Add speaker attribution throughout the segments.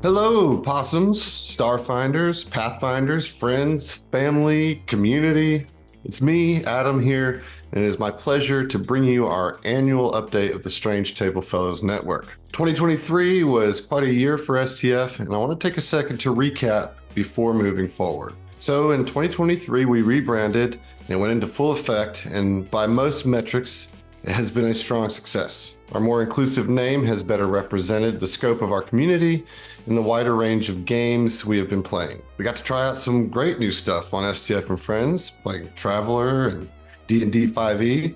Speaker 1: Hello, possums, starfinders, pathfinders, friends, family, community. It's me, Adam, here, and it is my pleasure to bring you our annual update of the Strange Table Fellows Network. 2023 was quite a year for STF, and I want to take a second to recap before moving forward. So in 2023, we rebranded and went into full effect, and by most metrics, it has been a strong success. Our more inclusive name has better represented the scope of our community and the wider range of games we have been playing. We got to try out some great new stuff on STF and Friends, like Traveler and D&D 5e.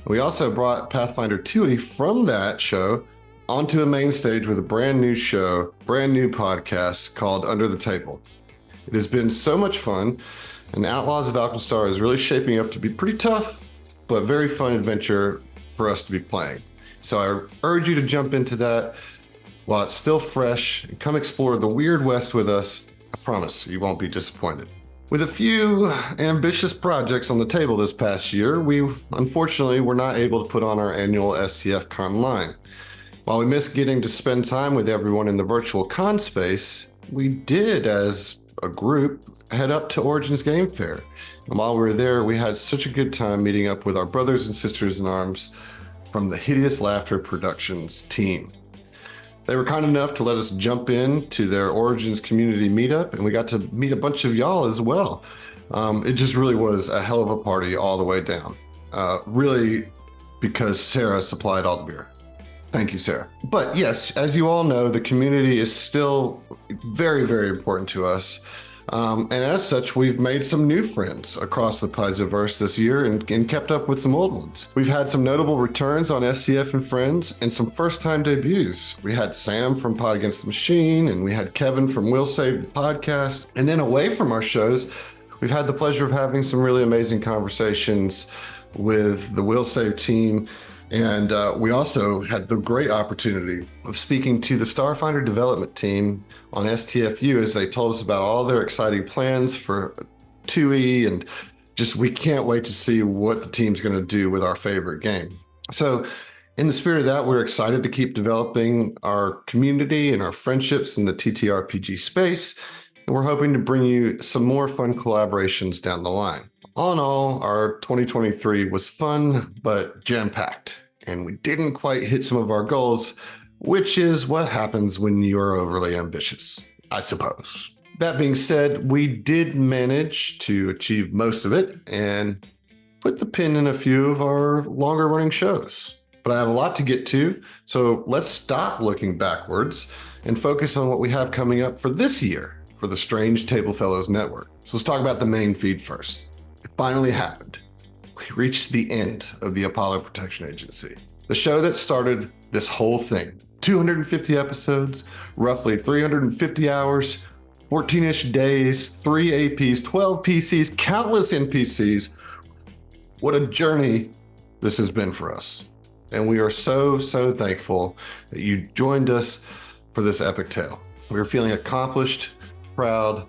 Speaker 1: We also brought Pathfinder 2e from that show onto a main stage with a brand new show, brand new podcast called Under the Table. It has been so much fun, and Outlaws of Alkenstar is really shaping up to be pretty tough, but very fun adventure for us to be playing. So I urge you to jump into that while it's still fresh and come explore the Weird West with us. I promise you won't be disappointed. With a few ambitious projects on the table this past year, we unfortunately were not able to put on our annual STF Con line. While we missed getting to spend time with everyone in the virtual con space, we did, as a group, head up to Origins Game Fair. And while we were there, we had such a good time meeting up with our brothers and sisters in arms from the Hideous Laughter Productions team. They were kind enough to let us jump in to their Origins community meetup, and we got to meet a bunch of y'all as well. It just really was a hell of a party all the way down. Really, because Sarah supplied all the beer. Thank you, Sarah. But yes, as you all know, the community is still very, very important to us. And as such, we've made some new friends across the Paisaverse this year and kept up with some old ones. We've had some notable returns on STF and Friends and some first-time debuts. We had Sam from Pod Against the Machine, and we had Kevin from Will Save the Podcast. And then away from our shows, we've had the pleasure of having some really amazing conversations with the Will Save team. And we also had the great opportunity of speaking to the Starfinder development team on STFU as they told us about all their exciting plans for 2E, and just we can't wait to see what the team's going to do with our favorite game. So in the spirit of that, we're excited to keep developing our community and our friendships in the TTRPG space, and we're hoping to bring you some more fun collaborations down the line. All in all, our 2023 was fun, but jam-packed, and we didn't quite hit some of our goals, which is what happens when you're overly ambitious, I suppose. That being said, we did manage to achieve most of it and put the pin in a few of our longer-running shows. But I have a lot to get to, so let's stop looking backwards and focus on what we have coming up for this year for the Strange Table Fellows Network. So let's talk about the main feed first. It finally happened. We reached the end of the Apollo Protection Agency, the show that started this whole thing. 250 episodes, roughly 350 hours, 14-ish days, 3 APs, 12 PCs, countless NPCs. What a journey this has been for us. And we are so, so thankful that you joined us for this epic tale. We are feeling accomplished, proud,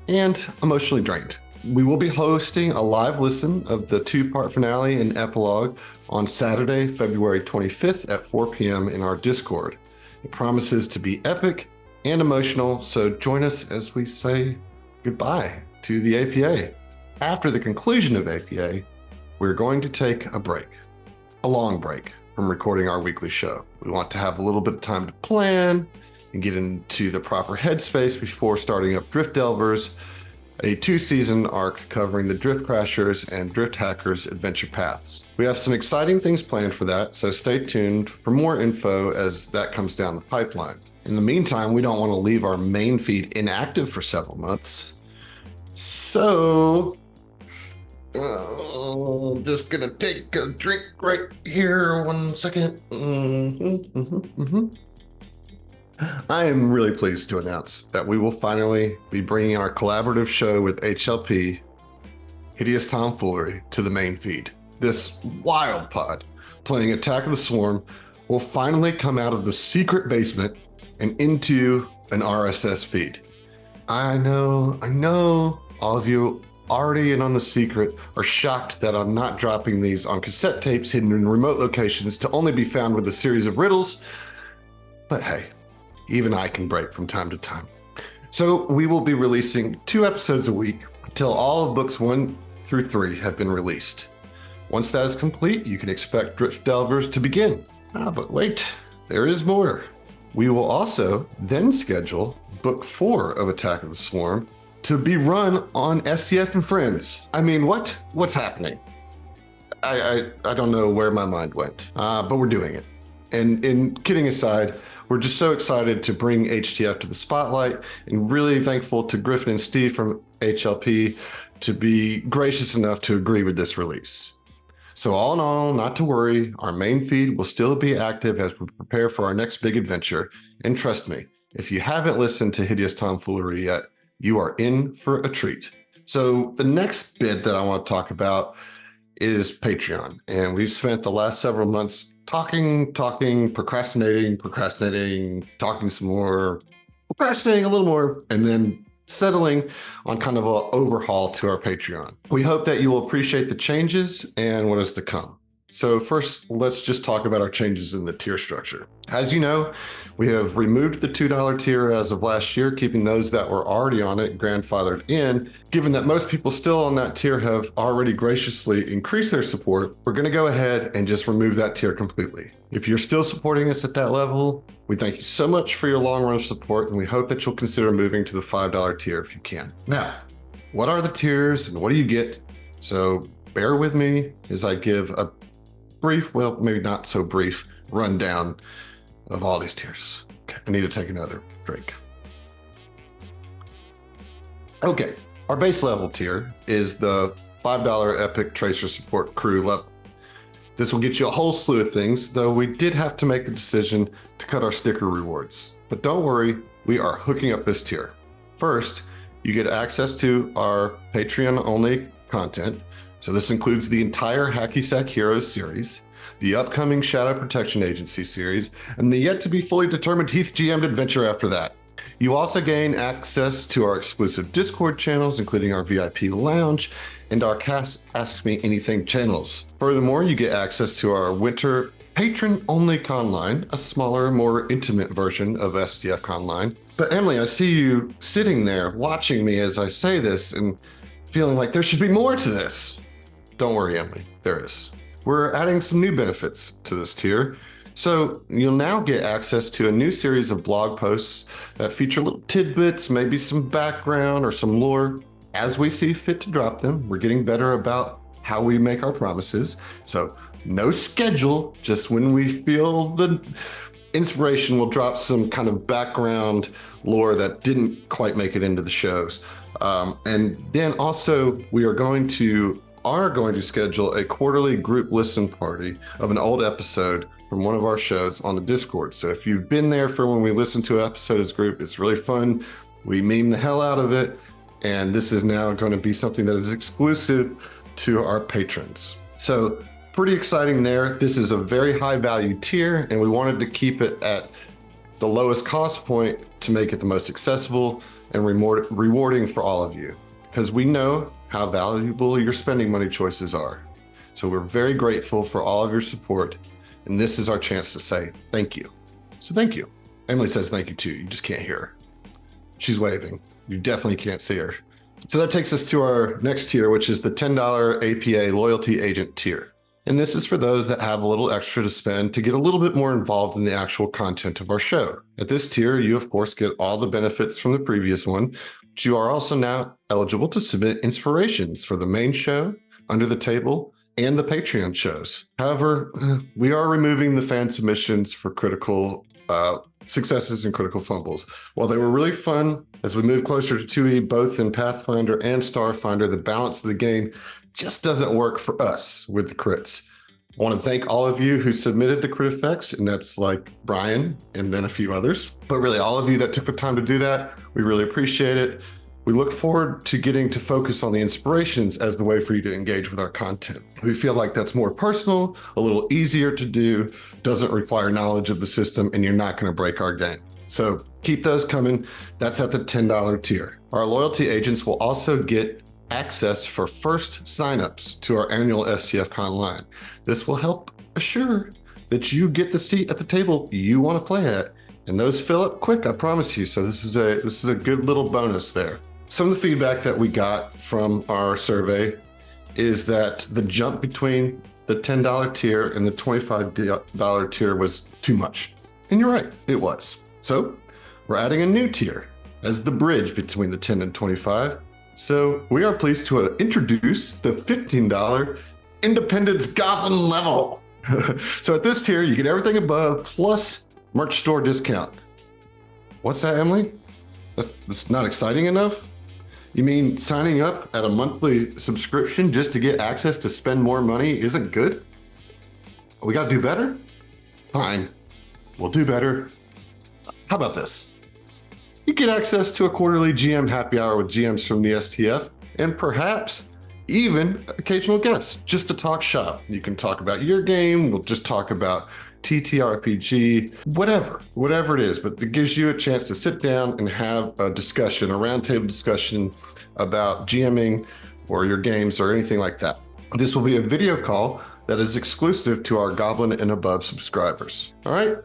Speaker 1: and emotionally drained. We will be hosting a live listen of the 2-part finale and epilogue on Saturday, February 25th at 4 p.m. in our Discord. It promises to be epic and emotional, so join us as we say goodbye to the APA. After the conclusion of APA, we're going to take a break, a long break from recording our weekly show. We want to have a little bit of time to plan and get into the proper headspace before starting up Drift Delvers, a 2-season arc covering the Drift Crashers and Drift Hackers adventure paths. We have some exciting things planned for that, so stay tuned for more info as that comes down the pipeline. In the meantime, we don't want to leave our main feed inactive for several months. So, I'm just gonna take a drink right here, 1 second. I am really pleased to announce that we will finally be bringing our collaborative show with HLP, Hideous Tomfoolery, to the main feed. This wild pod playing Attack of the Swarm will finally come out of the secret basement and into an RSS feed. I know, all of you already in on the secret are shocked that I'm not dropping these on cassette tapes hidden in remote locations to only be found with a series of riddles, but hey, Even I can break from time to time. So we will be releasing 2 episodes a week until all of books 1 through 3 have been released. Once that is complete, you can expect Drift Delvers to begin. But wait, there is more. We will also then schedule book 4 of Attack of the Swarm to be run on STF and Friends. I mean, what's happening? I don't know where my mind went, but we're doing it. And kidding aside, we're just so excited to bring HTF to the spotlight, and really thankful to Griffin and Steve from HLP to be gracious enough to agree with this release. So all in all, not to worry, our main feed will still be active as we prepare for our next big adventure. And trust me, if you haven't listened to Hideous Tomfoolery yet, you are in for a treat. So the next bit that I want to talk about is Patreon. And we've spent the last several months talking, procrastinating, talking some more, procrastinating a little more, and then settling on kind of an overhaul to our Patreon. We hope that you will appreciate the changes and what is to come. So first, let's just talk about our changes in the tier structure. As you know, we have removed the $2 tier as of last year, keeping those that were already on it grandfathered in. Given that most people still on that tier have already graciously increased their support, we're going to go ahead and just remove that tier completely. If you're still supporting us at that level, we thank you so much for your long run support, and we hope that you'll consider moving to the $5 tier if you can. Now, what are the tiers and what do you get? So bear with me as I give a brief, well, maybe not so brief, rundown of all these tiers. Okay, I need to take another drink. Okay, our base level tier is the $5 Epic Tracer Support Crew level. This will get you a whole slew of things, though we did have to make the decision to cut our sticker rewards. But don't worry, we are hooking up this tier. First, you get access to our Patreon-only content. So this includes the entire Hacky Sack Heroes series, the upcoming Shadow Protection Agency series, and the yet-to-be fully determined Heath GM'd adventure after that. You also gain access to our exclusive Discord channels, including our VIP lounge and our Cast Ask Me Anything channels. Furthermore, you get access to our winter patron-only conline, a smaller, more intimate version of STF Conline. But Emily, I see you sitting there watching me as I say this and feeling like there should be more to this. Don't worry, Emily, there is. We're adding some new benefits to this tier. So you'll now get access to a new series of blog posts that feature little tidbits, maybe some background or some lore as we see fit to drop them. We're getting better about how we make our promises. So no schedule, just when we feel the inspiration, we'll drop some kind of background lore that didn't quite make it into the shows. And then also we are going to schedule a quarterly group listen party of an old episode from one of our shows on the Discord. So if you've been there for when we listen to an episode as a group, it's really fun. We meme the hell out of it. And this is now going to be something that is exclusive to our patrons. So pretty exciting there. This is a very high value tier, and we wanted to keep it at the lowest cost point to make it the most accessible and rewarding for all of you, because we know how valuable your spending money choices are. So we're very grateful for all of your support, and this is our chance to say thank you. So thank you. Emily says thank you too. You just can't hear her. She's waving. You definitely can't see her. So that takes us to our next tier, which is the $10 APA Loyalty Agent tier. And this is for those that have a little extra to spend to get a little bit more involved in the actual content of our show. At this tier, you of course get all the benefits from the previous one, but you are also now eligible to submit inspirations for the main show, Under the Table, and the Patreon shows. However, we are removing the fan submissions for critical successes and critical fumbles. While they were really fun, as we move closer to 2E, both in Pathfinder and Starfinder, the balance of the game just doesn't work for us with the crits. I want to thank all of you who submitted the crit effects, and that's like Brian and then a few others. But really, all of you that took the time to do that, we really appreciate it. We look forward to getting to focus on the inspirations as the way for you to engage with our content. We feel like that's more personal, a little easier to do, doesn't require knowledge of the system, and you're not going to break our game. So keep those coming. That's at the $10 tier. Our loyalty agents will also get access for first signups to our annual STF Conline. This will help assure that you get the seat at the table you want to play at And those fill up quick, I promise you. So this is a good little bonus there. Some of the feedback that we got from our survey is that the jump between the $10 tier and the $25 tier was too much. And you're right, it was. So we're adding a new tier as the bridge between the 10 and 25. So we are pleased to introduce the $15 Independence Goblin level. So at this tier, you get everything above plus merch store discount. What's that, Emily? That's not exciting enough? You mean signing up at a monthly subscription just to get access to spend more money isn't good? We gotta do better? Fine, we'll do better. How about this? You get access to a quarterly GM happy hour with GMs from the STF and perhaps even occasional guests just to talk shop. You can talk about your game, we'll just talk about TTRPG, whatever it is, but it gives you a chance to sit down and have a discussion, a roundtable discussion about GMing or your games or anything like that. This will be a video call that is exclusive to our Goblin and above subscribers. All right, is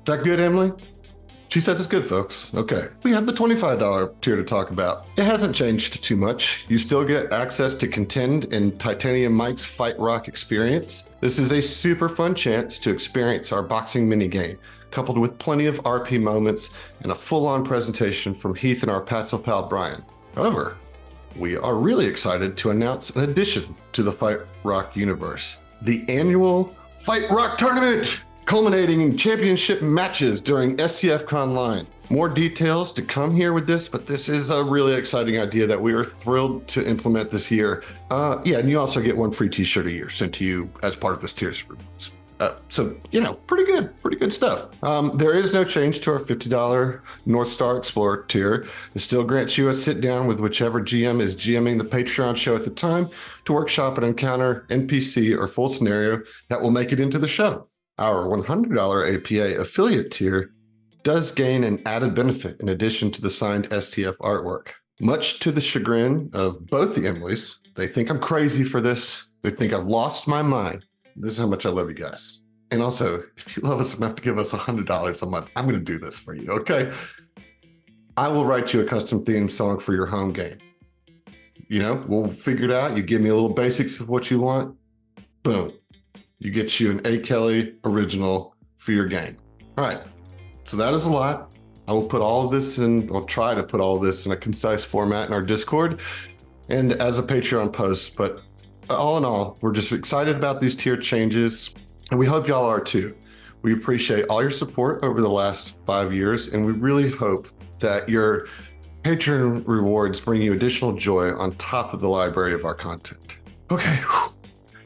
Speaker 1: that good, Emily? She says it's good, folks. Okay, we have the $25 tier to talk about. It hasn't changed too much. You still get access to Contend and Titanium Mike's Fight Rock experience. This is a super fun chance to experience our boxing minigame, coupled with plenty of RP moments and a full-on presentation from Heath and our Patsy pal Brian. However, we are really excited to announce an addition to the Fight Rock universe, the annual Fight Rock Tournament, culminating in championship matches during STF Conline. More details to come here with this, but this is a really exciting idea that we are thrilled to implement this year. Yeah, and you also get one free t-shirt a year sent to you as part of this tier's so, you know, pretty good stuff. There is no change to our $50 North Star Explorer tier. It still grants you a sit down with whichever GM is GMing the Patreon show at the time to workshop and encounter NPC or full scenario that will make it into the show. Our $100 APA affiliate tier does gain an added benefit in addition to the signed STF artwork. Much to the chagrin of both the Emilys, they think I'm crazy for this. They think I've lost my mind. This is how much I love you guys. And also, if you love us enough to give us $100 a month, I'm going to do this for you, okay? I will write you a custom theme song for your home game. You know, we'll figure it out. You give me a little basics of what you want. Boom. You get you an A. Kelly original for your game. All right, so that is a lot. I will put all of this in, or try to put all of this in a concise format in our Discord and as a Patreon post. But all in all, we're just excited about these tier changes, and we hope y'all are too. We appreciate all your support over the last 5 years, and we really hope that your Patreon rewards bring you additional joy on top of the library of our content. Okay,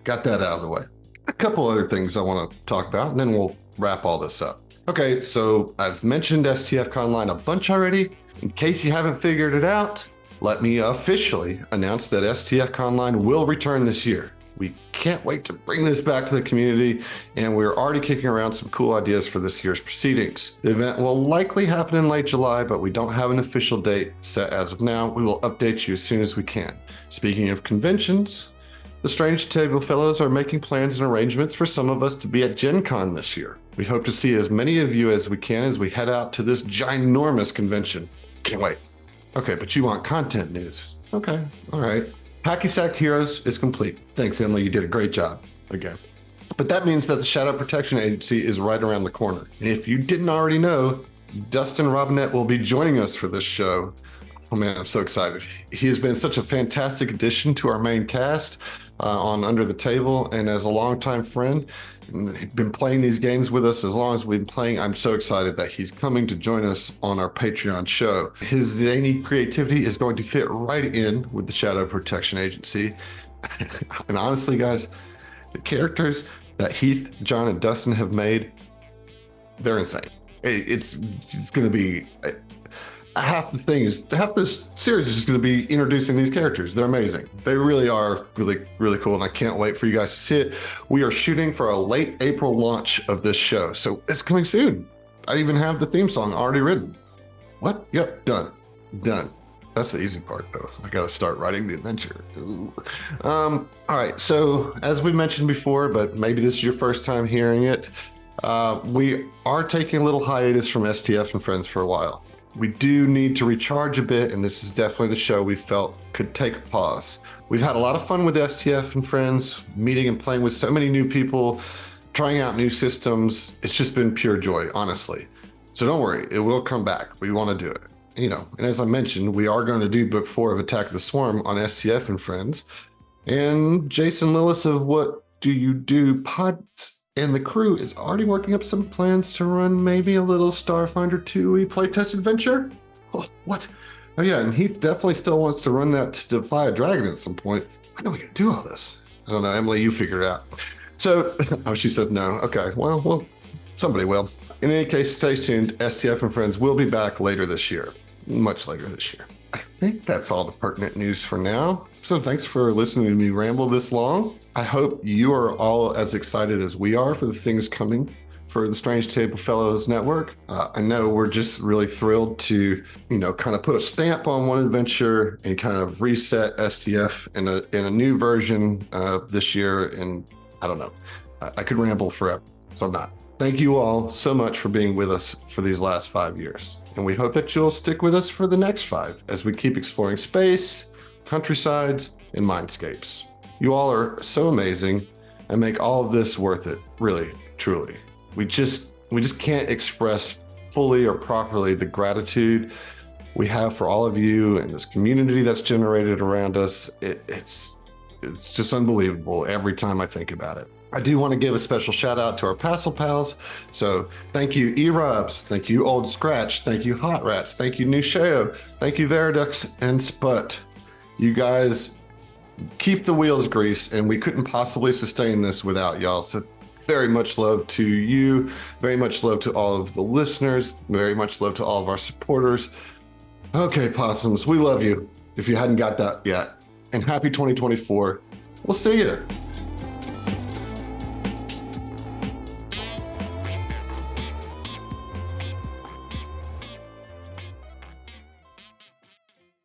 Speaker 1: got that out of the way. A couple other things I want to talk about, and then we'll wrap all this up. Okay, so I've mentioned STF Conline a bunch already. In case you haven't figured it out, let me officially announce that STF Conline will return this year. We can't wait to bring this back to the community, and we're already kicking around some cool ideas for this year's proceedings. The event will likely happen in late July, but we don't have an official date set as of now. We will update you as soon as we can. Speaking of conventions, the Strange Table Fellows are making plans and arrangements for some of us to be at Gen Con this year. We hope to see as many of you as we can as we head out to this ginormous convention. Can't wait. Okay, but you want content news. Okay, all right. Hacky Sack Heroes is complete. Thanks, Emily, you did a great job again. But that means that the Shadow Protection Agency is right around the corner. And if you didn't already know, Dustin Robinette will be joining us for this show. Oh man, I'm so excited. He has been such a fantastic addition to our main cast on Under the Table, and as a longtime friend, and been playing these games with us as long as we've been playing. I'm so excited that he's coming to join us on our Patreon show. His zany creativity is going to fit right in with the Shadow Protection Agency. And honestly, guys, the characters that Heath, John, and Dustin have made, they're insane. It's going to be half this series is just going to be introducing these characters. They're amazing. They really are really cool, and I can't wait for you guys to see it. We are shooting for a late April launch of this show, so it's coming soon. I even have the theme song already written. What? Yep, done. That's the easy part, though. I got to start writing the adventure. All right, so as we mentioned before, but maybe this is your first time hearing it, We are taking a little hiatus from STF and Friends for a while. We do need to recharge a bit, and this is definitely the show we felt could take a pause. We've had a lot of fun with STF and Friends, meeting and playing with so many new people, trying out new systems. It's just been pure joy, honestly. So don't worry, it will come back. We want to do it. And as I mentioned, we are going to do book 4 of Attack of the Swarm on STF and Friends. And Jason Lillis of What Do You Do Pods and the crew is already working up some plans to run maybe a little Starfinder 2e playtest adventure. Oh, what? Oh yeah, and Heath definitely still wants to run that to defy a dragon at some point. When are we gonna do all this? I don't know, Emily, you figure it out. So, oh, she said no. Okay, well, somebody will. In any case, stay tuned. STF and Friends will be back later this year, much later this year. I think that's all the pertinent news for now. So thanks for listening to me ramble this long. I hope you are all as excited as we are for the things coming for the Strange Table Fellows Network. I know we're just really thrilled to, kind of put a stamp on one adventure and kind of reset STF in a new version this year. And I don't know, I could ramble forever, so I'm not. Thank you all so much for being with us for these last 5 years. And we hope that you'll stick with us for the next 5 as we keep exploring space, countrysides, and mindscapes. You all are so amazing and make all of this worth it, really, truly. We just can't express fully or properly the gratitude we have for all of you and this community that's generated around us. It's just unbelievable every time I think about it. I do want to give a special shout out to our Passel Pals. So thank you, E-Rubs. Thank you, Old Scratch. Thank you, Hot Rats. Thank you, Nusheo. Thank you, Veridux and Sput. You guys keep the wheels greased, and we couldn't possibly sustain this without y'all. So very much love to you. Very much love to all of the listeners. Very much love to all of our supporters. Okay, possums, we love you if you hadn't got that yet. And happy 2024. We'll see you.